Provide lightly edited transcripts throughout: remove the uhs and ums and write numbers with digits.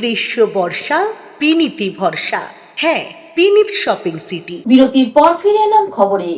গ্রীষ্ম বর্ষা বিনীতি ভরসা। হ্যাঁ, বিনীত শপিং সিটি। বিরতির পর ফিরে এলাম খবরে।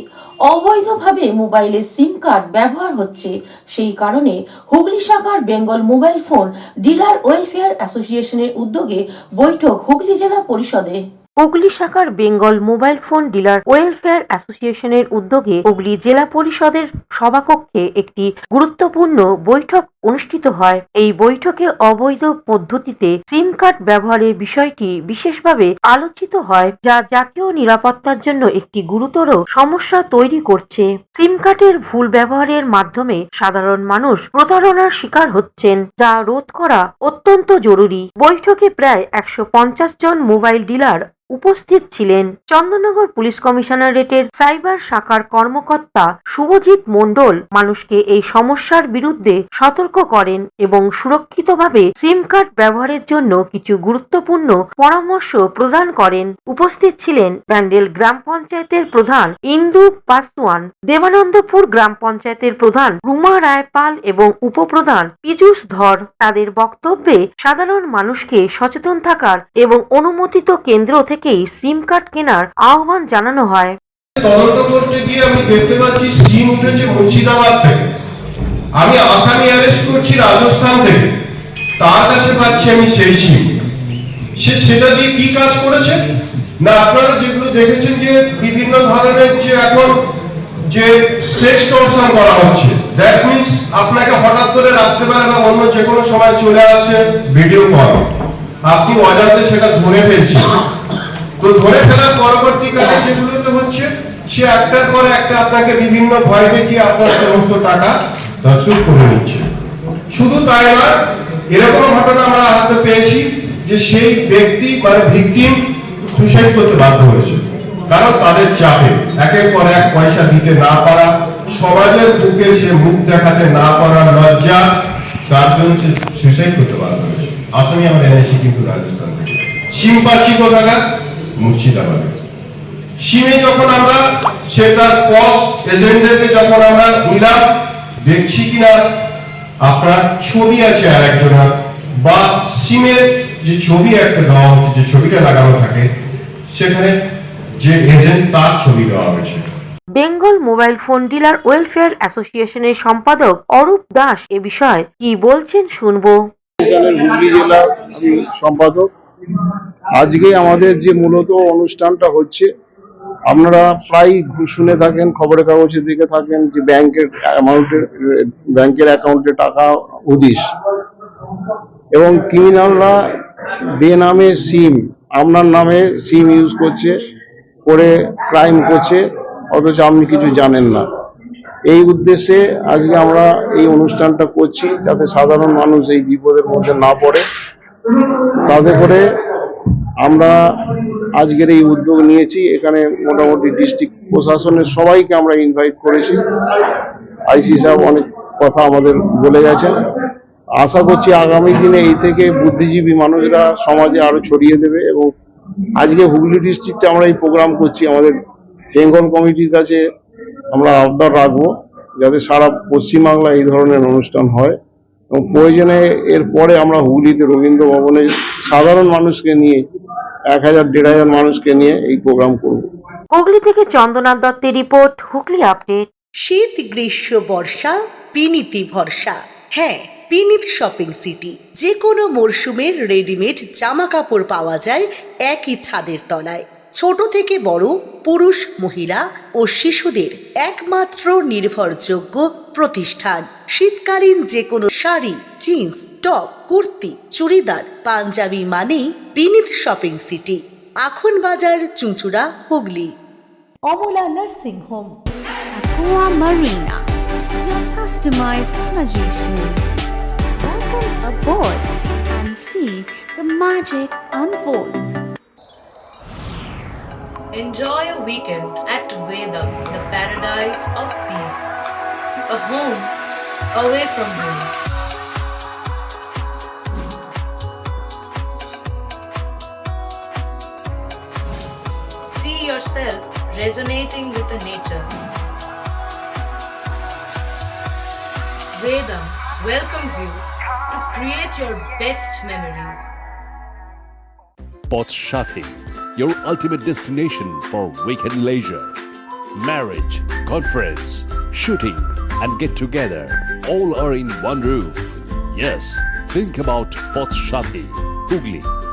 অবৈধভাবে মোবাইলে সিম কার্ড ব্যবহার হচ্ছে, সেই কারণে হুগলি শাখার Bengal mobile phone dealer welfare অ্যাসোসিয়েশনের উদ্যোগে বৈঠক হুগলি জেলা পরিষদে। হুগলি শাখার Bengal mobile phone dealer welfare অ্যাসোসিয়েশনের উদ্যোগে হুগলি জেলা পরিষদের সভাকক্ষে একটি গুরুত্বপূর্ণ বৈঠক অনুষ্ঠিত হয়। এই বৈঠকে অবৈধ পদ্ধতিতে সিম কার্ড ব্যবহারের বিষয়টি বিশেষভাবে আলোচিত হয়, যা জাতীয় নিরাপত্তার জন্য একটি গুরুতর সমস্যা তৈরি করছে। সিম কার্ডের ভুল ব্যবহারের মাধ্যমে সাধারণ মানুষ প্রতারণার শিকার হচ্ছেন, যা রোধ করা অত্যন্ত জরুরি। বৈঠকে প্রায় 150 জন মোবাইল ডিলার উপস্থিত ছিলেন। চন্দননগর পুলিশ কমিশনারেটের সাইবার শাখার কর্মকর্তা শুভজিৎ মণ্ডল মানুষকে এই সমস্যার বিরুদ্ধে সতর্ক করেন এবং সুরক্ষিতভাবে সিম কার্ড ব্যবহারের জন্য কিছু গুরুত্বপূর্ণ পরামর্শ প্রদান করেন। উপস্থিত ছিলেন ব্যান্ডেল গ্রাম পঞ্চায়েতের প্রধান ইন্দু পাসওয়ান, দেবানন্দপুর গ্রাম পঞ্চায়েতের প্রধান রুমা রায় পাল এবং উপপ্রধান পীযূষ ধর। তাদের বক্তব্যে সাধারণ মানুষকে সচেতন থাকার এবং অনুমোদিত কেন্দ্র থেকেই সিম কার্ড কেনার আহ্বান জানানো হয়। তদন্ত করতে গিয়ে আমি দেখতে পাচ্ছি সিম উঠেছে মুর্শিদাবাদ থেকে, আমি আসামি অ্যারেস্ট করছি রাজস্থান থেকে, তার কাছে পাচ্ছি আমি সেই সিম। সেটা দিয়ে কি কাজ করেছে না, আপনারা যেগুলো দেখেছেন যে বিভিন্ন ধরনের যে এখন যে সেক্সটর্শন করা হচ্ছে, দ্যাট মিনস আপনাকে হঠাৎ করে রাত্রেবেলা বা অন্য যে কোনো সময় চলে আসছে ভিডিও কল, আপনি অজান্তে সেটা ধরে ফেলছেন। তো ধরে ফেলার পরবর্তীকালে যেগুলোতে হচ্ছে, সে একটার পর একটা আপনাকে বিভিন্ন ভয় দেখিয়ে আপনার সমস্ত টাকা তছরূপ করে নিচ্ছে। শুধু তাই না, এরকম ঘটনা আমরা হাতে পেয়েছি যে সেই ব্যক্তি মানে ভিকটিম সুসাইড করতে বাধ্য হয়েছে, কারণ তাদের চাপে একের পর এক পয়সা দিতে না পারা, সমাজের বুকে সে মুখ দেখাতে না পারার লজ্জা, তার জন্য সে সুসাইড করতে বাধ্য হয়েছে। আসামি আমরা এনেছি কিন্তু রাজস্থান থেকে। সিম পাচ্ছি কোথাকার? মুর্শিদাবাদে। সিমে যখন আমরা সেটার কস্ট এজেন্টদেরকে যখন আমরা নিলাম, দেখছি কিনা আপনার ছবি আছে আর একজনের, বা সিমের যে ছবি একটা দেওয়া হচ্ছে, যে ছবিটা লাগানো থাকে সেখানে যে এজেন্ট তার ছবি দেওয়া হয়েছে। Bengal mobile phone dealer welfare অ্যাসোসিয়েশনের সম্পাদক অরূপ দাস এ বিষয়ে কি বলছেন শুনবো। হুগলি জেলা আমি সম্পাদক। আজকে আমাদের যে মূলত অনুষ্ঠানটা হচ্ছে, আপনারা প্রায় শুনে থাকেন, খবরের কাগজে দেখে থাকেন যে ব্যাংকের অ্যাকাউন্টে টাকা উদিস, এবং ক্রিমিনালরা বেনামে সিম, আপনার নামে সিম ইউজ করছে, করে ক্রাইম করছে, অথচ আপনি কিছু জানেন না। এই উদ্দেশ্যে আজকে আমরা এই অনুষ্ঠানটা করছি, যাতে সাধারণ মানুষ এই বিপদের মধ্যে না পড়ে। তাতে করে আমরা আজকের এই উদ্যোগ নিয়েছি। এখানে মোটামুটি ডিস্ট্রিক্ট প্রশাসনের সবাইকে আমরা ইনভাইট করেছি। আইসি সাহেব অনেক কথা আমাদের বলে গেছেন। আশা করছি আগামী দিনে এই থেকে বুদ্ধিজীবী মানুষরা সমাজে আরো ছড়িয়ে দেবে। এবং আজকে হুগলি ডিস্ট্রিক্টে আমরা এই প্রোগ্রাম করছি, আমাদের বেঙ্গল কমিটির কাছে আমরা আবদার রাখবো যাতে সারা পশ্চিমবাংলায় এই ধরনের অনুষ্ঠান হয়, এবং প্রয়োজনে এরপরে আমরা হুগলিতে রবীন্দ্র ভবনে সাধারণ মানুষকে নিয়ে 1000-1500 মানুষকে নিয়ে এই প্রোগ্রাম করব। হুগলি থেকে চন্দনা দত্তের রিপোর্ট, হুগলি আপডেট। শীত গ্রীষ্ম বর্ষা বিনীতি ভরসা। হ্যাঁ, বিনীত শপিং সিটি। যে কোনো মরশুমের রেডিমেড জামা কাপড় পাওয়া যায় একই ছাদের তলায়। ছোট থেকে বড়, পুরুষ, মহিলা ও শিশুদের একমাত্র নির্ভরযোগ্য প্রতিষ্ঠান। শীতকালীন যে কোনো শাড়ি, জিন্স, টপ, কুর্তি, চুড়িদার, পাঞ্জাবি মানেই বিনীত শপিং সিটি। আখন বাজার, চুঁচুড়া, Hooghly. Amala nursing home, Aqua Marina, your customized magician. Welcome aboard and see the magic unfold. Enjoy a weekend at Vedam, the paradise of peace. A home away from home. See yourself resonating with the nature. Vedam welcomes you to create your best memories. Potshati, your ultimate destination for weekend leisure. Marriage, conference, shooting, and get together all are in one roof. Yes, think about Potshati, Hooghly.